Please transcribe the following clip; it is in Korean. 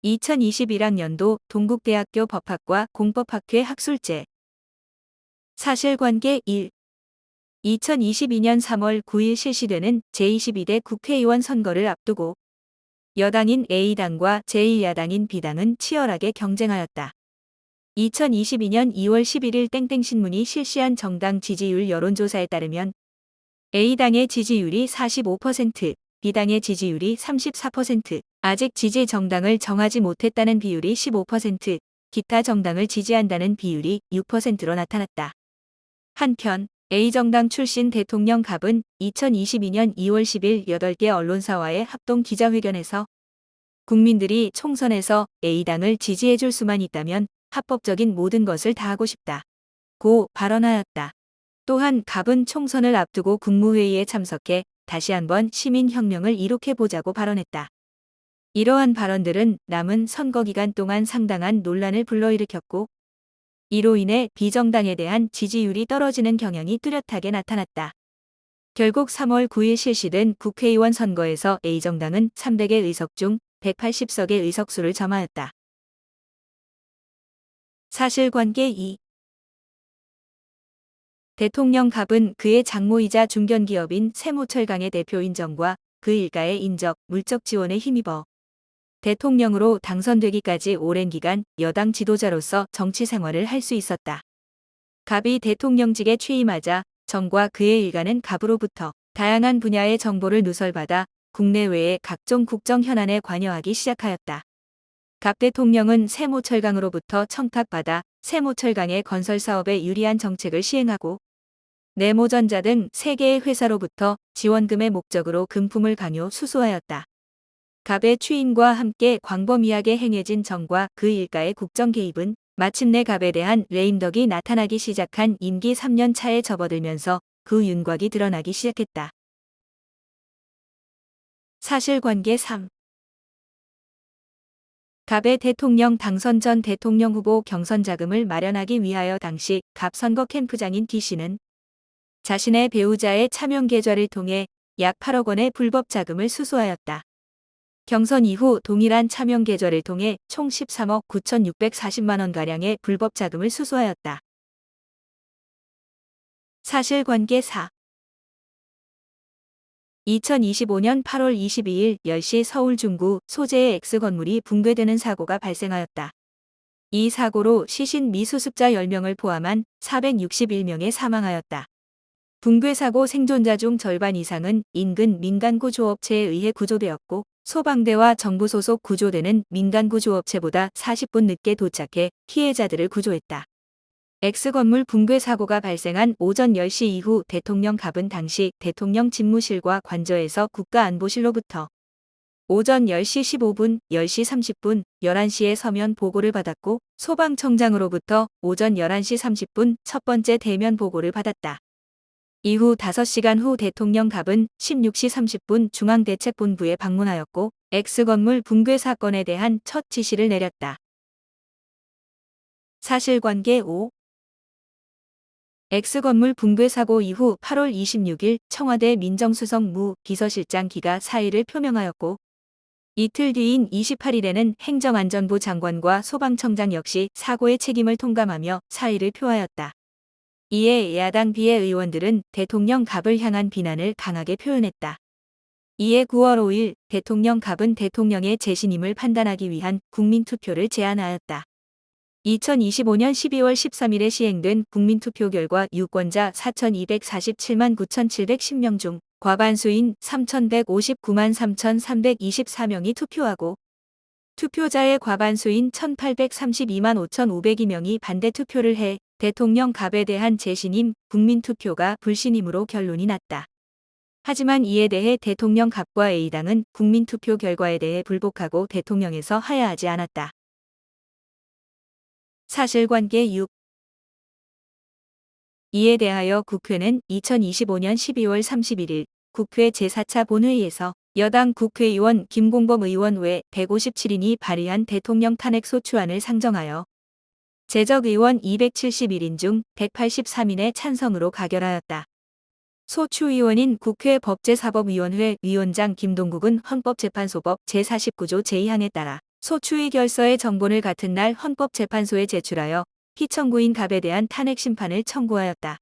2021학년도 동국대학교 법학과 공법학회 학술제 사실관계 1. 2022년 3월 9일 실시되는 제22대 국회의원 선거를 앞두고 여당인 A당과 제1야당인 B당은 치열하게 경쟁하였다. 2022년 2월 11일 땡땡신문이 실시한 정당 지지율 여론조사에 따르면 A당의 지지율이 45%, B당의 지지율이 34%, 아직 지지 정당을 정하지 못했다는 비율이 15%, 기타 정당을 지지한다는 비율이 6%로 나타났다. 한편 A정당 출신 대통령 갑은 2022년 2월 10일 8개 언론사와의 합동 기자회견에서 국민들이 총선에서 A당을 지지해줄 수만 있다면 합법적인 모든 것을 다하고 싶다. 고 발언하였다. 또한 갑은 총선을 앞두고 국무회의에 참석해 다시 한번 시민혁명을 이룩해보자고 발언했다. 이러한 발언들은 남은 선거 기간 동안 상당한 논란을 불러일으켰고 이로 인해 비정당에 대한 지지율이 떨어지는 경향이 뚜렷하게 나타났다. 결국 3월 9일 실시된 국회의원 선거에서 A정당은 300의 의석 중 180석의 의석수를 점하였다. 사실관계 2. 대통령 갑은 그의 장모이자 중견기업인 세무철강의 대표 인정과 그 일가의 인적, 물적 지원에 힘입어 대통령으로 당선되기까지 오랜 기간 여당 지도자로서 정치 생활을 할 수 있었다. 갑이 대통령직에 취임하자 정과 그의 일가는 갑으로부터 다양한 분야의 정보를 누설받아 국내외의 각종 국정 현안에 관여하기 시작하였다. 갑 대통령은 세무철강으로부터 청탁받아 세무철강의 건설 사업에 유리한 정책을 시행하고 네모전자 등 3개의 회사로부터 지원금의 목적으로 금품을 강요 수수하였다. 갑의 취임과 함께 광범위하게 행해진 정과 그 일가의 국정 개입은 마침내 갑에 대한 레임덕이 나타나기 시작한 임기 3년 차에 접어들면서 그 윤곽이 드러나기 시작했다. 사실관계 3. 갑의 대통령 당선 전 대통령 후보 경선 자금을 마련하기 위하여 당시 갑 선거 캠프장인 D씨는 자신의 배우자의 차명 계좌를 통해 약 8억 원의 불법 자금을 수수하였다. 경선 이후 동일한 차명 계좌를 통해 총 13억 9,640만 원가량의 불법 자금을 수수하였다. 사실관계 4. 2025년 8월 22일 10시 서울 중구 소재의 X건물이 붕괴되는 사고가 발생하였다. 이 사고로 시신 미수습자 10명을 포함한 461명이 사망하였다. 붕괴 사고 생존자 중 절반 이상은 인근 민간구조업체에 의해 구조되었고 소방대와 정부 소속 구조대는 민간구조업체보다 40분 늦게 도착해 피해자들을 구조했다. X건물 붕괴 사고가 발생한 오전 10시 이후 대통령 갑은 당시 대통령 집무실과 관저에서 국가안보실로부터 오전 10시 15분, 10시 30분, 11시에 서면 보고를 받았고 소방청장으로부터 오전 11시 30분 첫 번째 대면 보고를 받았다. 이후 5시간 후 대통령 갑은 16시 30분 중앙대책본부에 방문하였고 X건물 붕괴 사건에 대한 첫 지시를 내렸다. 사실관계 5. X건물 붕괴 사고 이후 8월 26일 청와대 민정수석 비서실장 기가 사의를 표명하였고 이틀 뒤인 28일에는 행정안전부 장관과 소방청장 역시 사고의 책임을 통감하며 사의를 표하였다. 이에 야당 비의 의원들은 대통령 갑을 향한 비난을 강하게 표현했다. 이에 9월 5일 대통령 갑은 대통령의 재신임을 판단하기 위한 국민투표를 제안하였다. 2025년 12월 13일에 시행된 국민투표 결과 유권자 4,247만 9,710명 중 과반수인 3,159만 3,324명이 투표하고 투표자의 과반수인 1,832만 5,502명이 반대 투표를 해 대통령 갑에 대한 재신임 국민투표가 불신임으로 결론이 났다. 하지만 이에 대해 대통령 갑과 A당은 국민투표 결과에 대해 불복하고 대통령에서 하야하지 않았다. 사실관계 6. 이에 대하여 국회는 2025년 12월 31일 국회 제4차 본회의에서 여당 국회의원 김공범 의원 외 157인이 발의한 대통령 탄핵소추안을 상정하여 제적의원 271인 중 183인의 찬성으로 가결하였다. 소추위원인 국회 법제사법위원회 위원장 김동국은 헌법재판소법 제49조 제2항에 따라 소추의 결서의 정본을 같은 날 헌법재판소에 제출하여 피청구인 갑에 대한 탄핵 심판을 청구하였다.